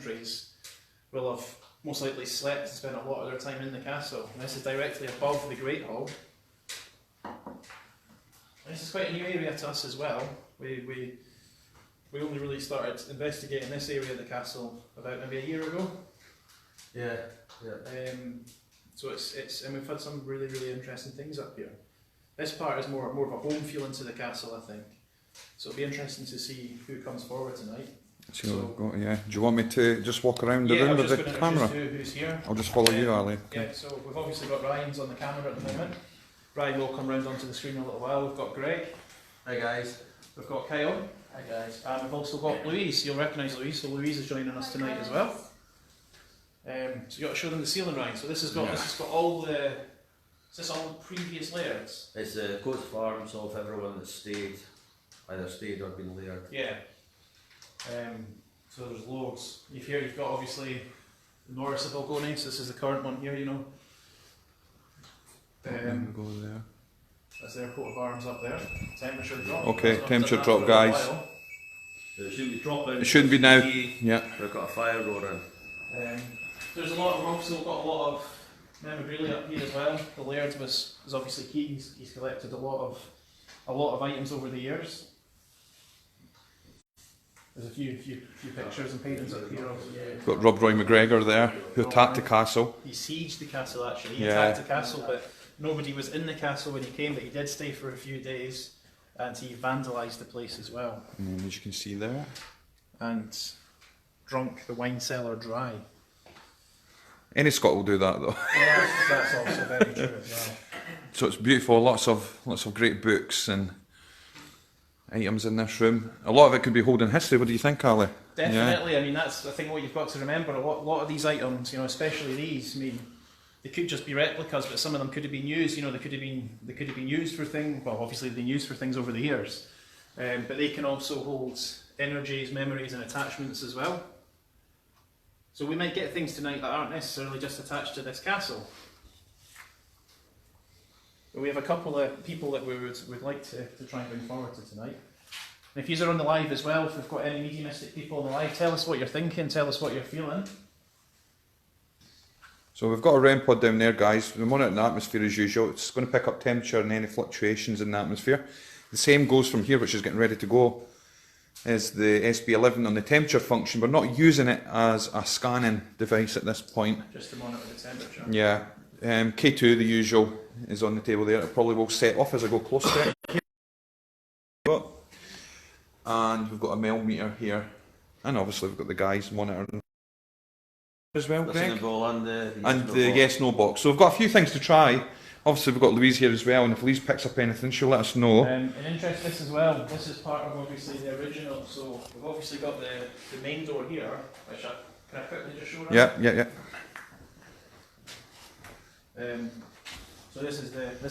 centuries will have most likely slept and spent a lot of their time in the castle. And this is directly above the Great Hall. This is quite a new area to us as well. We only really started investigating this area of the castle about maybe a year ago. Yeah. So and we've had some really interesting things up here. This part is more of a home feeling to the castle, I think. So it'll be interesting to see who comes forward tonight. Yeah. Do you want me to just walk around the room with the camera? Who's here. I'll just follow you, Ali. Okay. Yeah, so we've obviously got Ryan's on the camera at the moment. Ryan will come round onto the screen in a little while. We've got Greg. Hi guys. We've got Kyle. Hi guys. And we've also got Louise. You'll recognise Louise, so Louise is joining us tonight as well. So you got to show them the ceiling, Ryan. So this has got all the. Is this all previous layers? It's the coat of arms of everyone that's either stayed or been layered. Yeah. So there's loads. Here you've got obviously the Norris of Algonies. This is the current one here, you know. Go there. That's their coat of arms up there. Temperature drop. Okay, temperature drop, guys. It shouldn't be dropping. It shouldn't be now. Yeah. We've got a fire roaring. There's a lot. We've also got a lot of memorabilia up here as well. The Laird was obviously key. He's collected a lot of items over the years. There's a few pictures and paintings up here. We've got Rob Roy McGregor there, who attacked the castle. He sieged the castle actually. He attacked the castle, but nobody was in the castle when he came. But he did stay for a few days, and he vandalised the place as well. And as you can see there. And drunk the wine cellar dry. Any Scot will do that though. Yeah, that's also very true as well. So it's beautiful. Lots of great books and items in this room. A lot of it could be holding history. What do you think, Ali? Definitely. Yeah. I mean, that's I think what you've got to remember. A lot of these items, you know, especially these. I mean, they could just be replicas, but some of them could have been used. You know, they could have been used for things. Well, obviously they've been used for things over the years, but they can also hold energies, memories, and attachments as well. So we might get things tonight that aren't necessarily just attached to this castle. But we have a couple of people that we would like to try and bring forward to tonight. And if you are on the live as well, if we've got any mediumistic people on the live, tell us what you're thinking, tell us what you're feeling. So we've got a REM pod down there, guys. We're monitoring the atmosphere as usual. It's going to pick up temperature and any fluctuations in the atmosphere. The same goes from here, which is getting ready to go, is the SB11 on the temperature function. We're not using it as a scanning device at this point. Just to monitor the temperature. Yeah. K2, the usual, is on the table there. It probably will set off as I go close to it. And we've got a mel meter here. And obviously we've got the guys monitoring as well, Greg. And the yes-no box. So we've got a few things to try. Obviously we've got Louise here as well, and if Louise picks up anything, she'll let us know. And interest this as well, this is part of obviously the original, so we've obviously got the main door here, which can I quickly just show around? Yeah. So this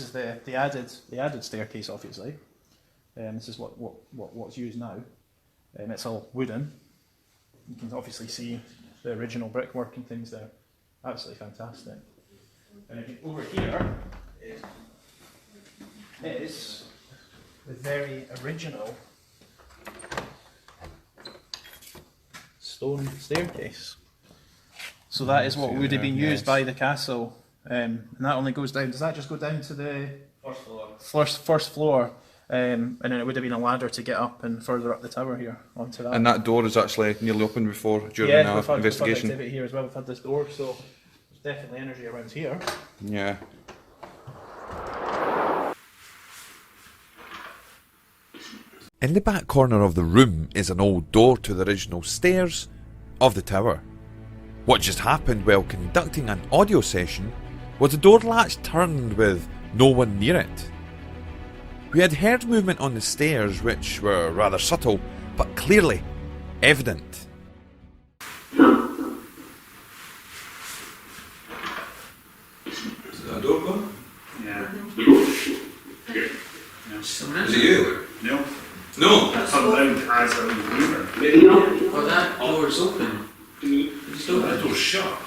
is the added staircase, obviously. This is what's used now. It's all wooden. You can obviously see the original brickwork and things there. Absolutely fantastic. And if you, over here is the very original stone staircase. So that is what would have been used by the castle, and that only goes down. Does that just go down to the first floor? And then it would have been a ladder to get up and further up the tower here onto that. And that door is actually nearly open before during our investigation. We've had activity here as well. We've had this door, so there's definitely energy around here. Yeah. In the back corner of the room is an old door to the original stairs of the tower. What just happened while conducting an audio session was the door latch turned with no one near it. We had heard movement on the stairs which were rather subtle, but clearly evident. Is that a door gone? Yeah. Is it you? No. No! That's unbound as a mover. Well, that door's open. That door's shut.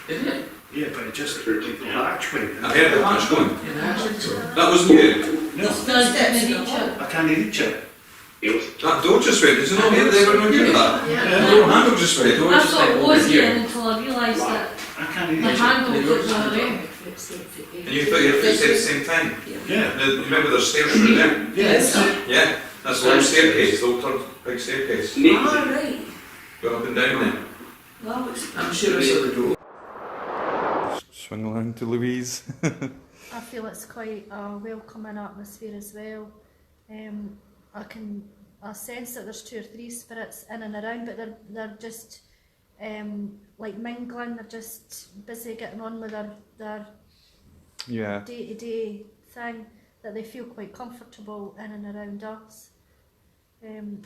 Isn't it? Yeah, but it just like the latch went. I heard the latch going. Yeah, that's it. That wasn't you? No. It's definitely each other. I can't reach it. That door just went, is it not here? Did everyone hear that? Yeah. The door handle just went. Door I just thought went it over was here. here until I realised that I can't the even. handle The was door's the other just way. And you thought you had to say at the same time? Yeah. Remember there's stairs through there? Yes. Yeah, that's the little staircase, the old big staircase. Ah, right. Going up and down there. Well, it's I'm sure I saw the door. Swing around to Louise. I feel it's quite a welcoming atmosphere as well. I sense that there's 2 or 3 spirits in and around, but they're just like mingling. They're just busy getting on with their Yeah. day-to-day thing. That they feel quite comfortable in and around us.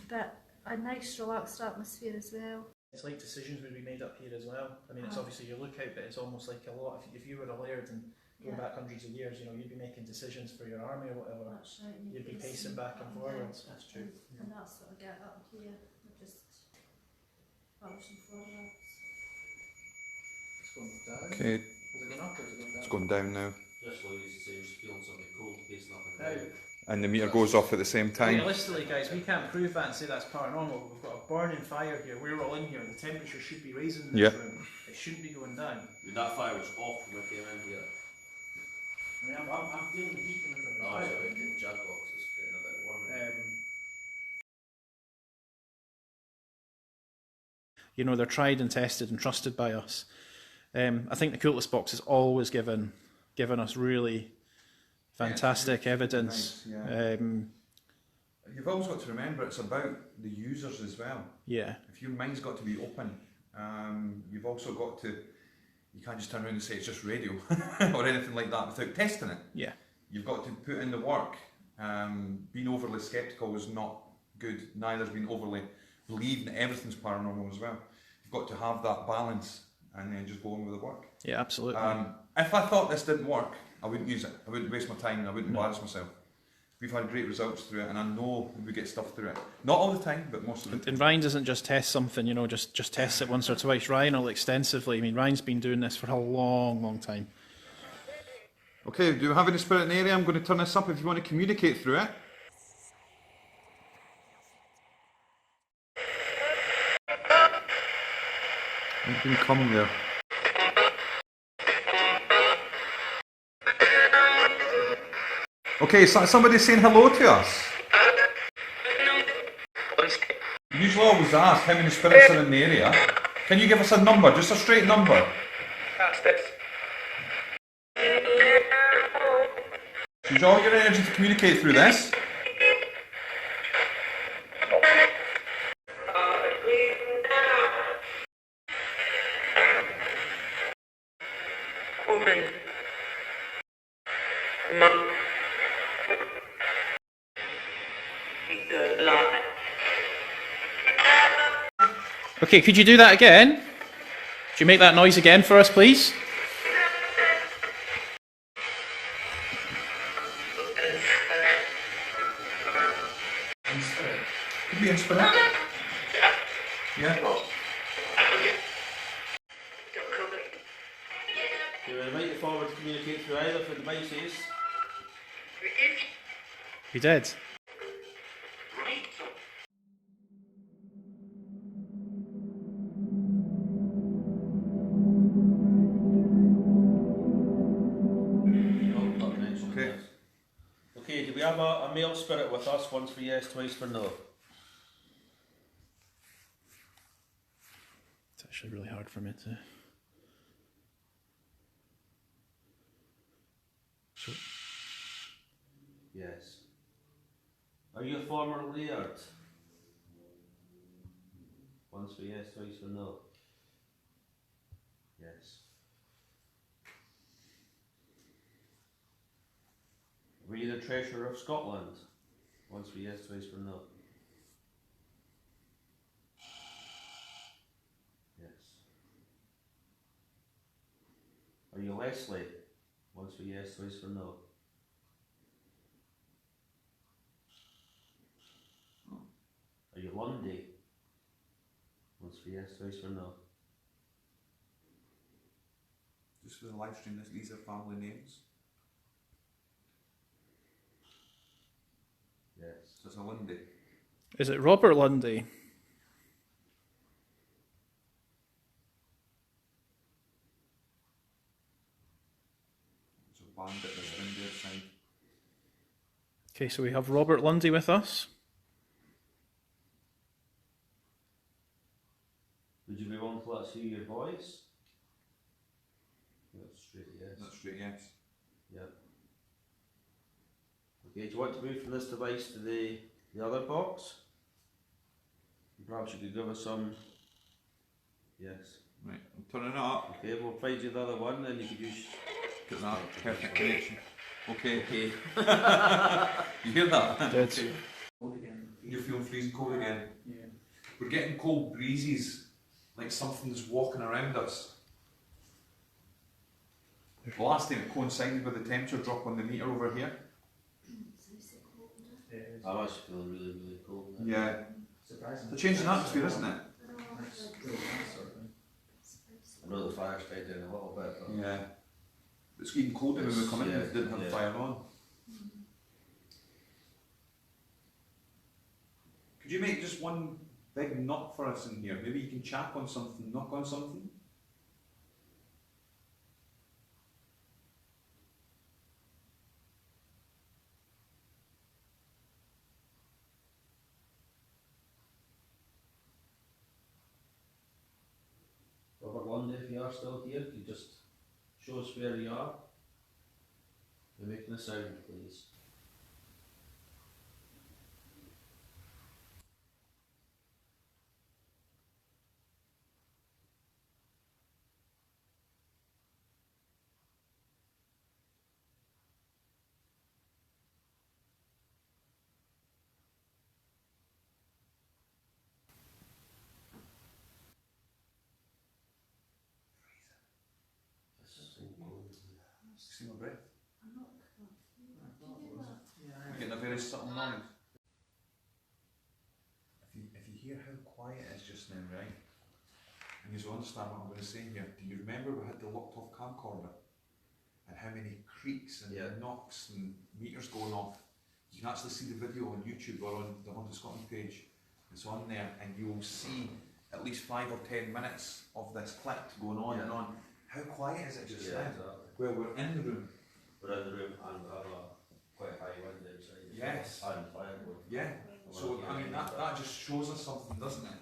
But a nice relaxed atmosphere as well. It's like decisions would be made up here as well. I mean, it's obviously your lookout, but it's almost like a lot. If you were a laird and going back hundreds of years, you know, you'd be making decisions for your army or whatever. That's right. You'd be pacing back and forwards. That's true. And that's what I get up here. We're just bouncing forwards. It's going down. Okay, Is it going up or is it going down? it's going down now. Just Louise saying she's feeling something cold pacing up and Now, down. And the meter goes off at the same time. realistically, guys, we can't prove that and say that's paranormal. We've got a burning fire here. We're all in here. The temperature should be rising in this Yeah. room. It shouldn't be going down. That fire was off when we came in here. I mean, I'm feeling the heat coming from the Oh, fire. sorry, the jug box is getting a bit warm. You know, they're tried and tested and trusted by us. I think the coolest box has always given us really fantastic evidence. Nice, yeah. Um, You've always got to remember it's about the users as well. yeah, If your mind's got to be open, you've also got to, you can't just turn around and say it's just radio or anything like that without testing it. yeah. You've got to put in the work. Being overly sceptical is not good, neither is being overly believing that everything's paranormal as well. You've got to have that balance and then just go on with the work. Yeah, absolutely. If I thought this didn't work, I wouldn't use it. I wouldn't waste my time and I wouldn't embarrass myself. We've had great results through it and I know we get stuff through it. Not all the time, but most of the time. And Ryan doesn't just test something, you know, just test it once or twice. Ryan will extensively. I mean, Ryan's been doing this for a long, long time. Okay, do we have any spirit in the area? I'm going to turn this up if you want to communicate through it. It didn't come there. Okay, so somebody's saying hello to us. We usually always ask how many spirits are in the area. Can you give us a number, just a straight number? Use all your energy to communicate through this. Okay, could you do that again? Could you make that noise again for us, please? Could be in spirit. Yeah. Do we invite you forward to communicate through either for devices? We did. Okay. Okay, do we have a male spirit with us? Once for yes, twice for no. It's actually really hard for me to. Yes. Are you a former laird? Once for yes, twice for no. Yes. Were you the treasurer of Scotland? Once for yes, twice for no. Yes. Are you Leslie? Once for yes, twice for no. Are you Lundy? Once for yes, twice for no. Just for the live stream, these are family names. Yes. So it's a Lindy. Is it Robert Lundy? There's a bandit that's been there side. Okay, so we have Robert Lundy with us. Would you be willing to let us hear your voice? That's straight yes. That's straight, yes. Yep. Okay, do you want to move from this device to the other box? Perhaps you could give us some. Yes. Right, I'm turning it up. Okay, we'll find you the other one, then you could use. Get that perfect connection. Okay. Okay. You hear that? Dead. You're feeling freezing cold again. Yeah. We're getting cold breezes, like something's walking around us. The last time it coincided with the temperature drop on the meter over here. I'm actually feeling really, really cold now. Yeah. It's a change in atmosphere, isn't it? I know the fire's died down a little bit, but Yeah. It's getting colder when we come in, Yeah, we didn't have the yeah. fire on. Could you make just one big knock for us in here? Maybe you can chap on something, knock on something? Robert Lundy, if you are still here, could you just show us where you are? You're making a sound, please. This is so cold. See my breath? You're getting a very subtle noise. If you hear how quiet it is just now, right? And you will understand what I'm going to say here. Do you remember we had the locked off camcorder? And how many creaks and Yeah. knocks and meters going off? You can actually see the video on YouTube or on the Haunted Scotland page. It's on there, and you'll see at least 5 or 10 minutes of this click going on and on. How quiet is it just now? Exactly. Well, we're in the room. We're in the room and we have a quite high window inside. Yes. And firewood. Yeah. So, I mean, that just shows us something, doesn't it?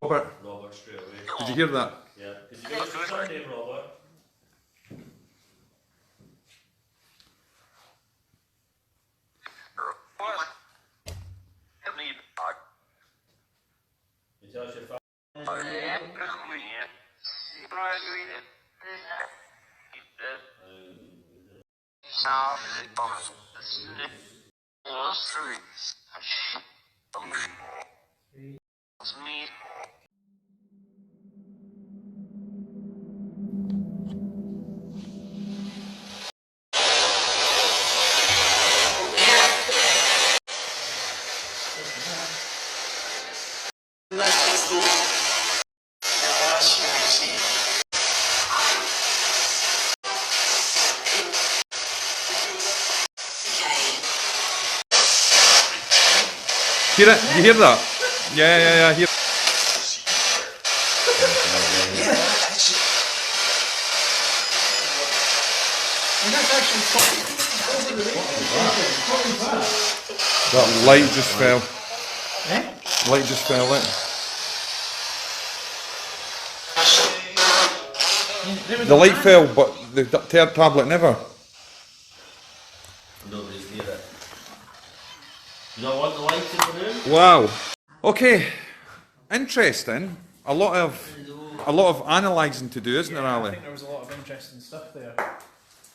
Robert, Robert, straight away. did you hear that? Yeah. Could you give us your surname, Robert? You tell us your Hear it? You hear that? Yeah. Hear. And that's actually over the That light just fell. Eh? Light just fell in. The light fell, but the tablet never. Nobody's near it. You don't want the light in the room? Wow. Okay. Interesting. A lot of analysing to do, isn't there, I Ali? think there was a lot of interesting stuff there.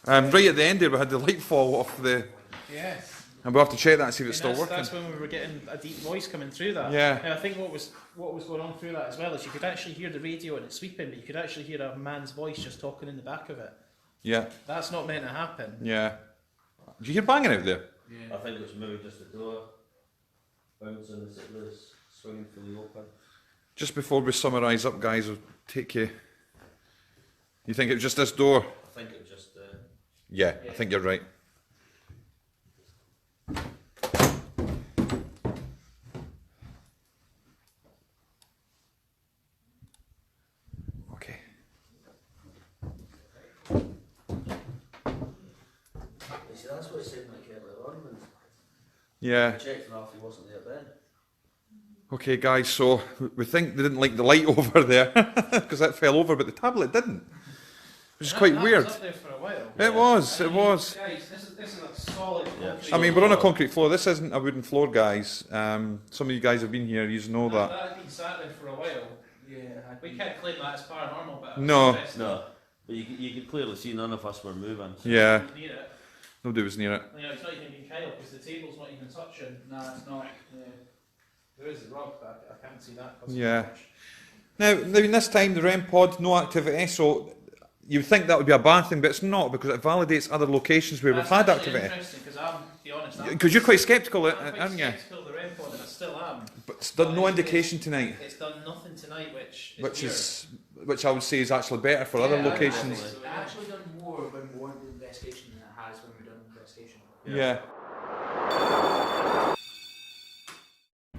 Right at the end there, we had the light fall off the, Yes. and we'll have to check that and see if it's still working. That's when we were getting a deep voice coming through that. Yeah. And I think what was going on through that as well is you could actually hear the radio and it's sweeping, but you could actually hear a man's voice just talking in the back of it. Yeah. That's not meant to happen. Yeah. Did you hear banging out there? I think it was maybe just the door bouncing as it was swinging fully open. Just before we summarise up, guys, we'll take you. You think it was just this door? I think it was just Yeah, I think you're right. Okay. see, that's what it said like earlier on when Yeah. I checked and Alfie wasn't there then. Okay, guys, so we think they didn't like the light over there because that fell over, but the tablet didn't, which is quite That weird. was up there for a while. It was, it was. Guys, this is a solid. Yeah. concrete I mean, we're on a concrete floor. This isn't a wooden floor, guys. Some of you guys have been here. You know that. That had been sat there for a while. Yeah. We can't claim that as paranormal, but No. No, but you could clearly see none of us were moving. So Yeah, Near it. nobody was near it. You know, it's not even been Kyle because the table's not even touching. Nah, it's not. Yeah. There is a rug, but I can't see that. Yeah. Now, in this time, the REM pod, no activity, so you'd think that would be a bad thing, but it's not, because it validates other locations where we've had activity. Interesting, because I'm, to be honest, Because you're quite sceptical, I'm quite aren't you? sceptical of the REM pod, and I still am. But it's done no indication tonight, It's done nothing tonight, which which I would say is actually better for other Yeah, locations. It's actually done more when we wanted the investigation than it has when we've done the investigation. Yeah.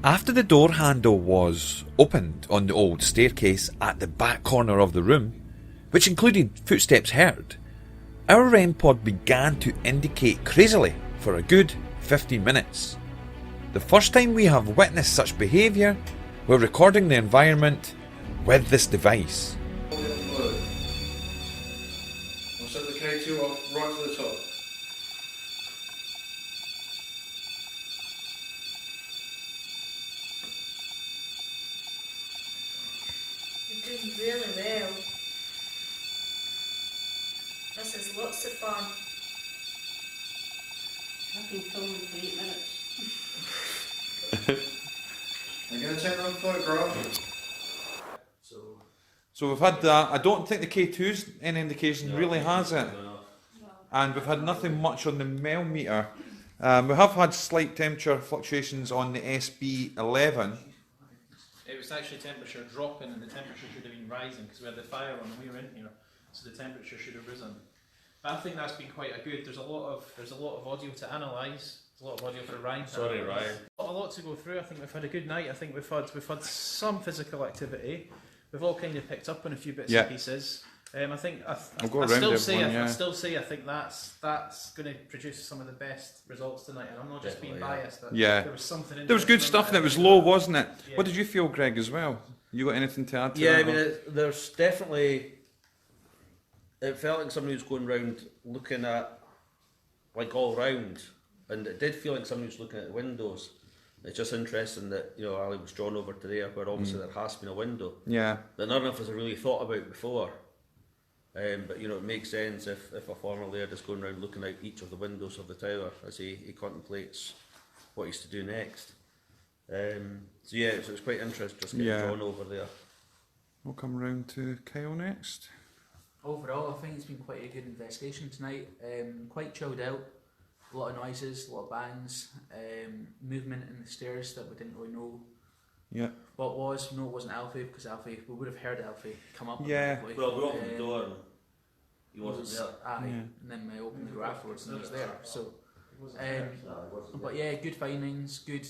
After the door handle was opened on the old staircase at the back corner of the room, which included footsteps heard, our REM pod began to indicate crazily for a good 15 minutes. The first time we have witnessed such behaviour, we're recording the environment with this device. We'll set the K2 up right to the top. You're doing really well. This is lots of fun. I've been filming for 8 minutes. I'm going to take another photograph. So we've had that. I don't think the K2's any indication really has it. No. And we've had nothing much on the mel meter. We have had slight temperature fluctuations on the SB11. It was actually temperature dropping, and the temperature should have been rising because we had the fire on when we were in here, so the temperature should have risen. But I think that's been quite a good. There's a lot of audio to analyse. There's a lot of audio for Ryan. to Sorry, analyse. Ryan. A lot to go through. I think we've had a good night. I think we've had some physical activity. We've all kind of picked up on a few bits Yeah. and pieces. I think I go around still everyone, say I think that's going to produce some of the best results tonight. And I'm not just being Definitely, yeah. biased. But Yeah. there was something. There was good interesting stuff and it about was low, wasn't it? Yeah. What did you feel, Greg, as well? You got anything to add to Yeah, that? I mean, there's definitely. It felt like somebody was going round looking at, like all round, and it did feel like somebody was looking at the windows. It's just interesting that Ali was drawn over to there, where obviously there has been a window Yeah. that none of us have really thought about before. But it makes sense if a former laird is going around looking out each of the windows of the tower as he contemplates what he's to do next. So yeah, it was quite interesting just getting Yeah. drawn over there. We'll come round to Kyle next. Overall, I think it's been quite a good investigation tonight. Quite chilled out. A lot of noises, a lot of bangs, movement in the stairs that we didn't really know Yeah. what was. No, it wasn't Alfie, because we would have heard Alfie come up. Yeah. eventually. Well, we opened the door and he He wasn't was, there. aye, Yeah. and then I opened the door afterwards and he was there. So, No, he wasn't but there. yeah, good findings, good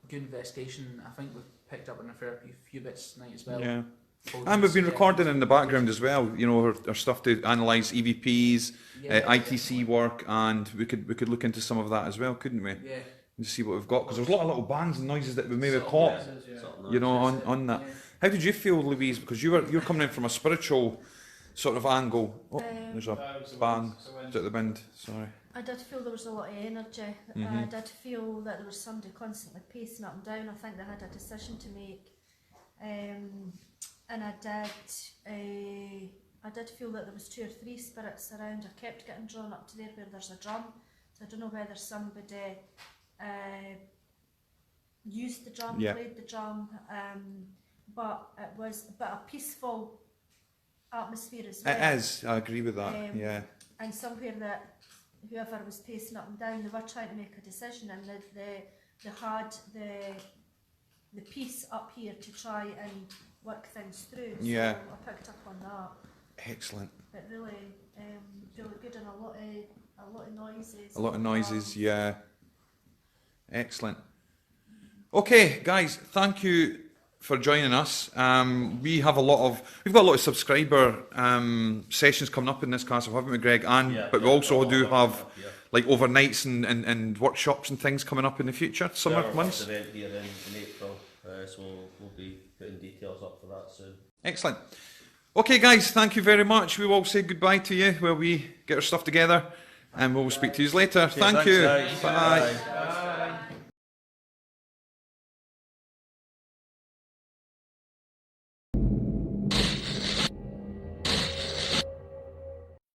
good investigation. I think we've picked up on a fair few bits tonight as well. Yeah. Photos, And we've been yeah. recording in the background as well, you know, our stuff to analyse EVPs, Yeah, ITC work, and we could look into some of that as well, couldn't we? Yeah. And see what we've got, because there's a lot of little bands and noises that we maybe Subtle caught, noises, yeah. Subtle you know, noises. on that. Yeah. How did you feel, Louise? Because you're coming in from a spiritual sort of angle. Oh, there's a band. Is it the wind? Sorry. I did feel there was a lot of energy. Mhm. I did feel that there was somebody constantly pacing up and down. I think they had a decision to make. And I did feel that there was 2 or 3 spirits around. I kept getting drawn up to there where there's a drum. So I don't know whether somebody used the drum, Yeah. played the drum, but it was a bit of peaceful atmosphere as well. It is, I agree with that, yeah. And somewhere that whoever was pacing up and down, they were trying to make a decision, and they had the piece up here to try and work things through. Yeah. So I picked up on that. Excellent. But really, really good, and a lot of noises. A lot of noises, yeah. Excellent. Okay, guys, thank you for joining us. We've got a lot of subscriber sessions coming up in this castle, haven't we, Greg? But we also do have like overnights and workshops and things coming up in the future, summer months. Event here in April, so we'll be putting details up for that soon. Excellent. Okay, guys, thank you very much. We will say goodbye to you while we get our stuff together, and we'll speak to you later. Thank Thanks, you. guys. Bye. Bye.